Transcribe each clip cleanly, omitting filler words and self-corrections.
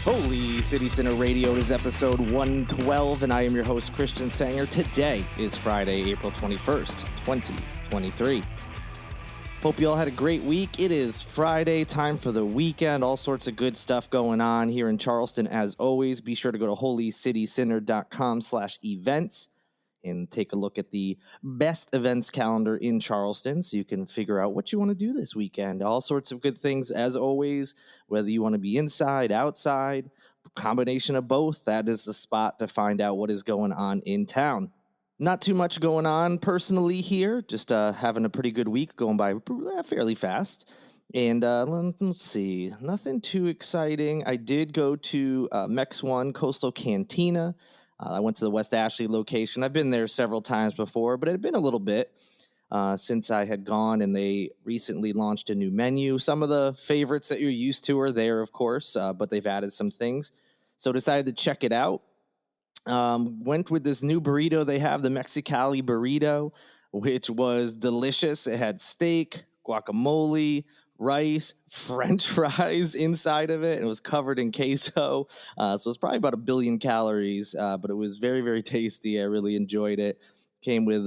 Holy City Center Radio is episode 112, and I am your host, Christian Sanger. Today is Friday, April 21st, 2023. Hope you all had a great week. It is Friday, time for the weekend. All sorts of good stuff going on here in Charleston. As always, be sure to go to holycitycenter.com/events and take a look at the best events calendar in Charleston so you can figure out what you want to do this weekend. All sorts of good things, as always, whether you want to be inside, outside, combination of both. That is the spot to find out what is going on in town. Not too much going on personally here, just having a pretty good week, going by fairly fast. And let's see, nothing too exciting. I did go to Mex 1 Coastal Cantina. I went to the West Ashley location. I've been there several times before, but it had been a little bit since I had gone, and they recently launched a new menu. Some of the favorites that you're used to are there, of course, but they've added some things. So decided to check it out. Went with this new burrito they have, the Mexicali burrito, which was delicious. It had steak, guacamole, rice, French fries inside of it. It was covered in queso. So it's probably about 1 billion calories, but it was very, very tasty. I really enjoyed it. Came with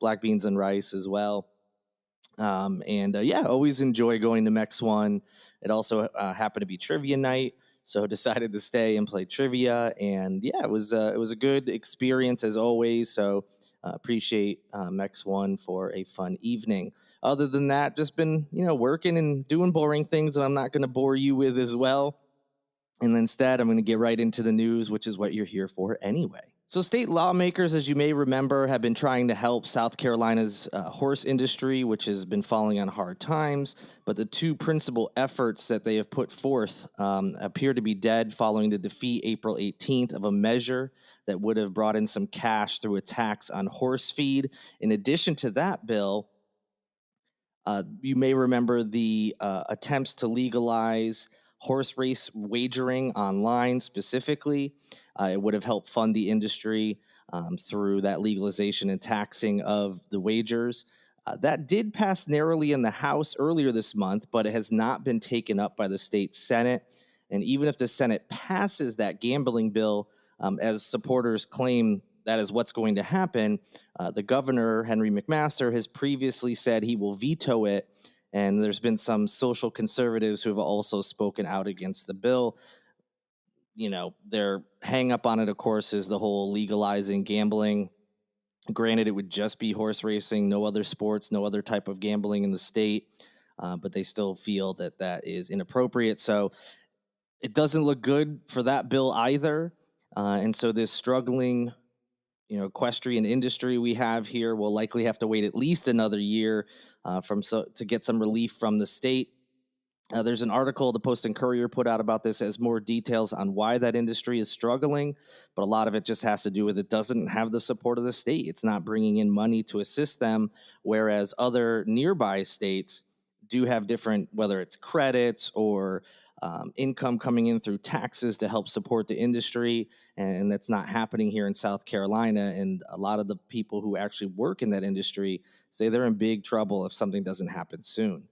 black beans and rice as well. Always enjoy going to Mex 1. It also happened to be trivia night, so decided to stay and play trivia. And yeah, it was a good experience as always. So appreciate Mex 1 for a fun evening. Other than that, just been working and doing boring things that I'm not going to bore you with as well. And instead, I'm going to get right into the news, which is what you're here for anyway. So state lawmakers, as you may remember, have been trying to help South Carolina's horse industry, which has been falling on hard times. But the two principal efforts that they have put forth appear to be dead following the defeat April 18th of a measure that would have brought in some cash through a tax on horse feed. In addition to that bill, you may remember the attempts to legalize horse race wagering online specifically. It would have helped fund the industry through that legalization and taxing of the wagers. That did pass narrowly in the House earlier this month, but it has not been taken up by the state Senate. And even if the Senate passes that gambling bill, as supporters claim that is what's going to happen, the governor, Henry McMaster, has previously said he will veto it. And there's been some social conservatives who have also spoken out against the bill. Their hang up on it, of course, is the whole legalizing gambling. Granted, it would just be horse racing, no other sports, no other type of gambling in the state. But they still feel that that is inappropriate. So it doesn't look good for that bill either. And so this struggling equestrian industry we have here will likely have to wait at least another year to get some relief from the state. There's an article the Post and Courier put out about this as more details on why that industry is struggling, but a lot of it just has to do with it doesn't have the support of the state. It's not bringing in money to assist them, whereas other nearby states do have different, whether it's credits or income coming in through taxes to help support the industry, and that's not happening here in South Carolina. And a lot of the people who actually work in that industry say they're in big trouble if something doesn't happen soon.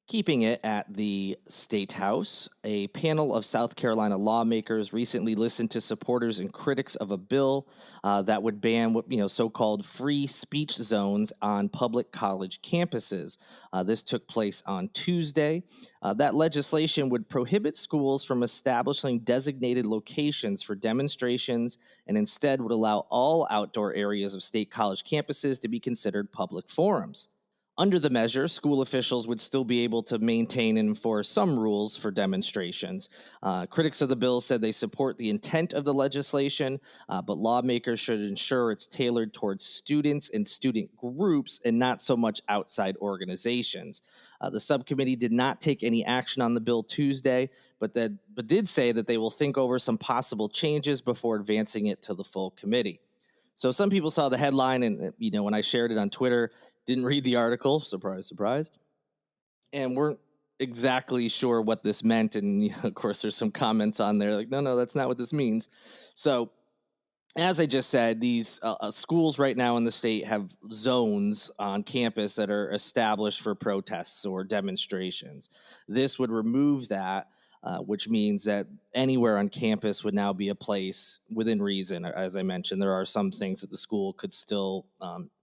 Keeping it at the Statehouse, a panel of South Carolina lawmakers recently listened to supporters and critics of a bill that would ban so-called free speech zones on public college campuses. This took place on Tuesday. That legislation would prohibit schools from establishing designated locations for demonstrations and instead would allow all outdoor areas of state college campuses to be considered public forums. Under the measure, school officials would still be able to maintain and enforce some rules for demonstrations. Critics of the bill said they support the intent of the legislation, but lawmakers should ensure it's tailored towards students and student groups and not so much outside organizations. The subcommittee did not take any action on the bill Tuesday, but did say that they will think over some possible changes before advancing it to the full committee. So some people saw the headline and, when I shared it on Twitter, didn't read the article, surprise, surprise, and weren't exactly sure what this meant. And of course, there's some comments on there like, no, that's not what this means. So as I just said, these schools right now in the state have zones on campus that are established for protests or demonstrations. This would remove that. which means that anywhere on campus would now be a place within reason. As I mentioned, there are some things that the school could still,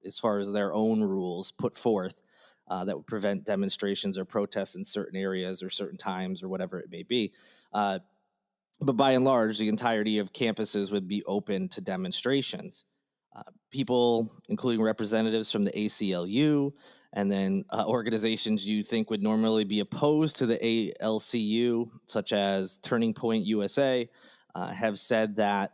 as far as their own rules, put forth that would prevent demonstrations or protests in certain areas or certain times or whatever it may be. But by and large, the entirety of campuses would be open to demonstrations. Uh, People, including representatives from the ACLU and then organizations you think would normally be opposed to the ALCU, such as Turning Point USA, have said that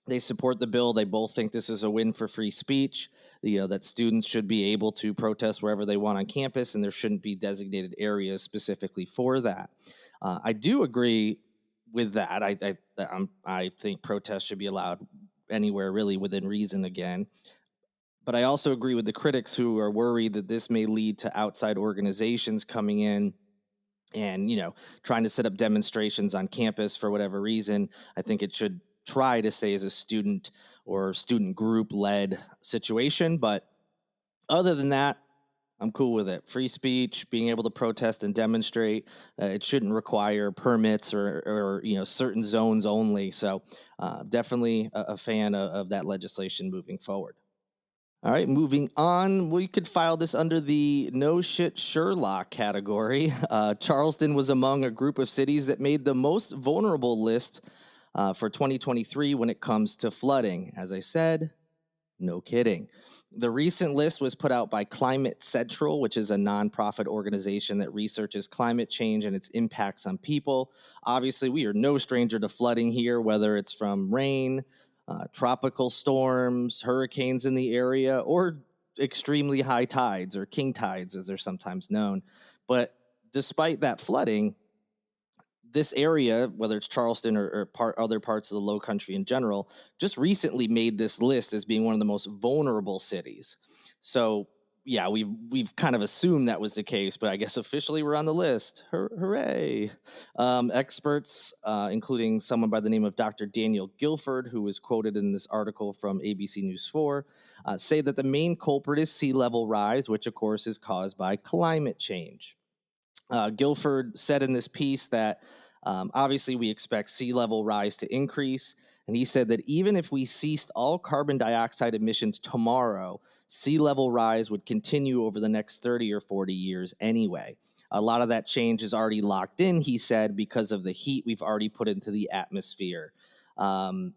they support the bill. They both think this is a win for free speech, that students should be able to protest wherever they want on campus, and there shouldn't be designated areas specifically for that. I do agree with that. I think protests should be allowed anywhere really within reason again. But I also agree with the critics who are worried that this may lead to outside organizations coming in and trying to set up demonstrations on campus for whatever reason. I think it should try to stay as a student or student group led situation, but other than that, I'm cool with it. Free speech, being able to protest and demonstrate, it shouldn't require permits or certain zones only. So definitely a fan of that legislation moving forward. All right, moving on. We could file this under the no shit Sherlock category. Charleston was among a group of cities that made the most vulnerable list for 2023 when it comes to flooding. As I said, no kidding. The recent list was put out by Climate Central, which is a nonprofit organization that researches climate change and its impacts on people. Obviously, we are no stranger to flooding here, whether it's from rain, tropical storms, hurricanes in the area, or extremely high tides, or king tides, as they're sometimes known. But despite that flooding, this area, whether it's Charleston or other parts of the Low Country in general, just recently made this list as being one of the most vulnerable cities. So, yeah, we've kind of assumed that was the case, but I guess officially we're on the list. Hooray! Experts, including someone by the name of Dr. Daniel Guilford, who was quoted in this article from ABC News 4, say that the main culprit is sea level rise, which of course is caused by climate change. Guilford said in this piece that obviously we expect sea level rise to increase. And he said that even if we ceased all carbon dioxide emissions tomorrow, sea level rise would continue over the next 30 or 40 years anyway. A lot of that change is already locked in, he said, because of the heat we've already put into the atmosphere. Um,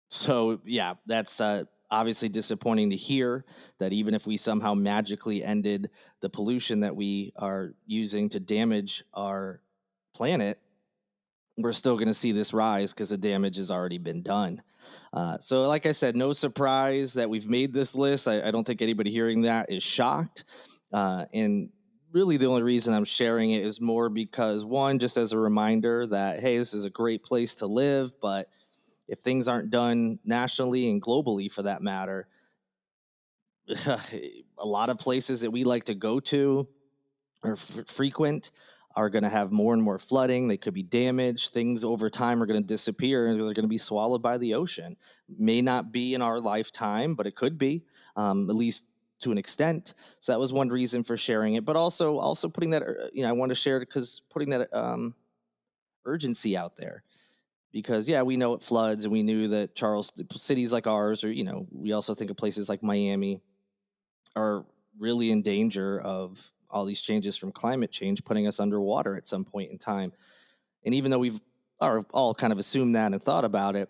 so, yeah, that's obviously disappointing to hear that even if we somehow magically ended the pollution that we are using to damage our planet, we're still going to see this rise because the damage has already been done. So, like I said, no surprise that we've made this list. I don't think anybody hearing that is shocked. And really, the only reason I'm sharing it is more because, one, just as a reminder that, hey, this is a great place to live, but if things aren't done nationally and globally for that matter, a lot of places that we like to go to or frequent are going to have more and more flooding. They could be damaged. Things over time are going to disappear and they're going to be swallowed by the ocean. May not be in our lifetime, but it could be, at least to an extent. So that was one reason for sharing it, but also putting that, I want to share it because putting that urgency out there. Because yeah, we know it floods, and we knew that cities like ours, or we also think of places like Miami, are really in danger of all these changes from climate change putting us underwater at some point in time. And even though we've all kind of assumed that and thought about it,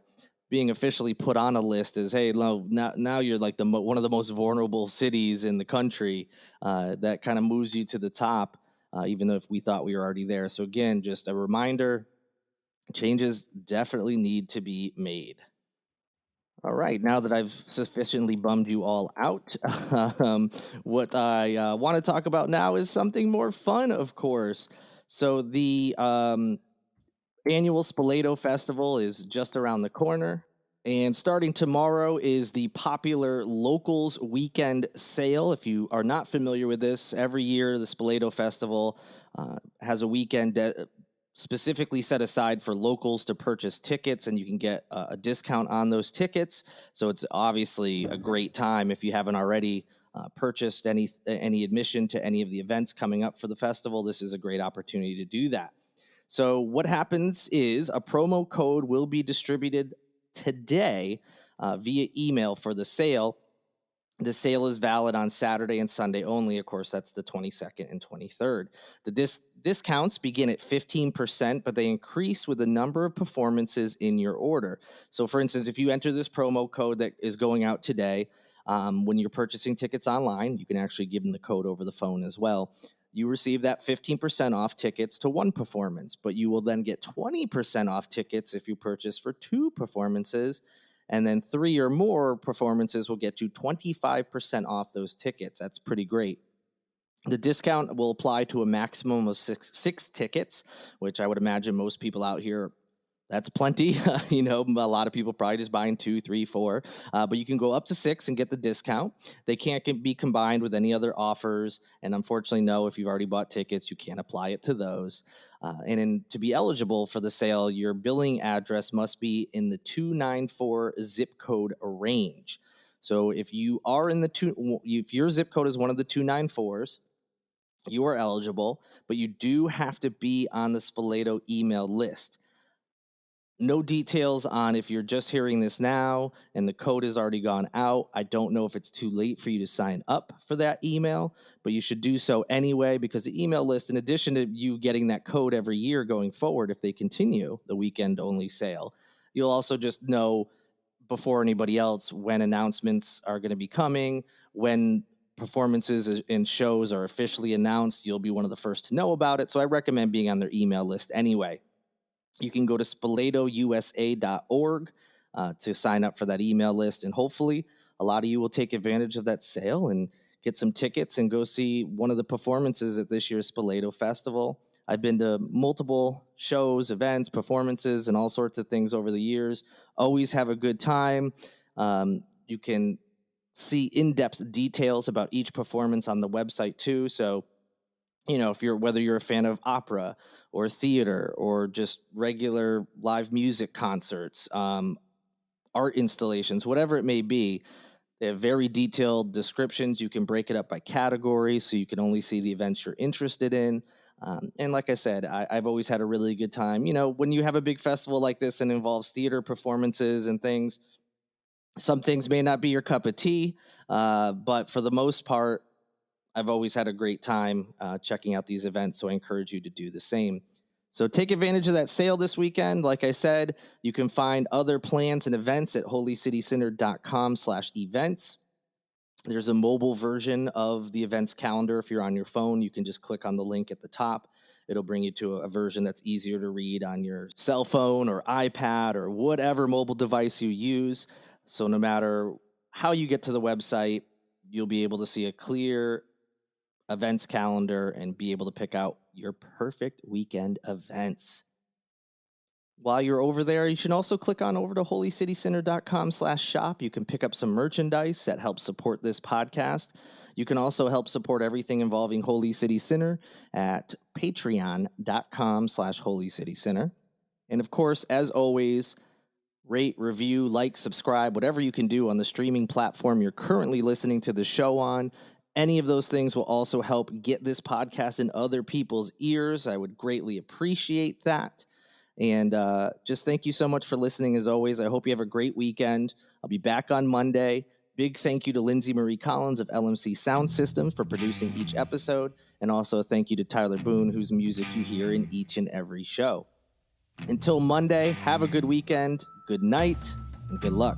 being officially put on a list is, hey, no, now you're like one of the most vulnerable cities in the country. That kind of moves you to the top, even though if we thought we were already there. So again, just a reminder. Changes definitely need to be made. All right, now that I've sufficiently bummed you all out, what I want to talk about now is something more fun, of course. So, the annual Spoleto Festival is just around the corner. And starting tomorrow is the popular Locals Weekend Sale. If you are not familiar with this, every year the Spoleto Festival has a weekend specifically set aside for locals to purchase tickets, and you can get a discount on those tickets. So it's obviously a great time if you haven't already purchased any admission to any of the events coming up for the festival. This is a great opportunity to do that. So what happens is a promo code will be distributed today via email for the sale. The sale is valid on Saturday and Sunday only. Of course, that's the 22nd and 23rd. The discounts begin at 15%, but they increase with the number of performances in your order. So, for instance, if you enter this promo code that is going out today, when you're purchasing tickets online, you can actually give them the code over the phone as well. You receive that 15% off tickets to one performance, but you will then get 20% off tickets if you purchase for two performances. And then 3 or more performances will get you 25% off those tickets. That's pretty great. The discount will apply to a maximum of six tickets, which I would imagine most people out here, that's plenty. A lot of people probably just buying 2, 3, 4, but you can go up to 6 and get the discount. They can't be combined with any other offers. And unfortunately, no, if you've already bought tickets, you can't apply it to those. To be eligible for the sale, your billing address must be in the 294 zip code range. So if you are if your zip code is one of the 294s, you are eligible, but you do have to be on the Spoleto email list. No details on if you're just hearing this now and the code has already gone out. I don't know if it's too late for you to sign up for that email, but you should do so anyway, because the email list, in addition to you getting that code every year going forward, if they continue the weekend only sale, you'll also just know before anybody else when announcements are going to be coming, when performances and shows are officially announced. You'll be one of the first to know about it. So I recommend being on their email list anyway. You can go to spoletousa.org to sign up for that email list. And hopefully a lot of you will take advantage of that sale and get some tickets and go see one of the performances at this year's Spoleto Festival. I've been to multiple shows, events, performances, and all sorts of things over the years. Always have a good time. You can see in-depth details about each performance on the website too. So whether you're a fan of opera or theater or just regular live music concerts, art installations, whatever it may be, they have very detailed descriptions. You can break it up by category so you can only see the events you're interested in. And like I said, I've always had a really good time. When you have a big festival like this and involves theater performances and things, some things may not be your cup of tea, but for the most part, I've always had a great time checking out these events, so I encourage you to do the same. So take advantage of that sale this weekend. Like I said, you can find other plans and events at holycitycenter.com/events. There's a mobile version of the events calendar. If you're on your phone, you can just click on the link at the top. It'll bring you to a version that's easier to read on your cell phone or iPad or whatever mobile device you use. So no matter how you get to the website, you'll be able to see a clear events calendar and be able to pick out your perfect weekend events. While you're over there, you should also click on over to holycitycenter.com/shop. You can pick up some merchandise that helps support this podcast. You can also help support everything involving Holy City Center at patreon.com/holycitycenter. And of course, as always, rate, review, like, subscribe, whatever you can do on the streaming platform you're currently listening to the show on. Any of those things will also help get this podcast in other people's ears. I would greatly appreciate that. And just thank you so much for listening, as always. I hope you have a great weekend. I'll be back on Monday. Big thank you to Lindsay Marie Collins of LMC Sound System for producing each episode. And also thank you to Tyler Boone, whose music you hear in each and every show. Until Monday, have a good weekend, good night, and good luck.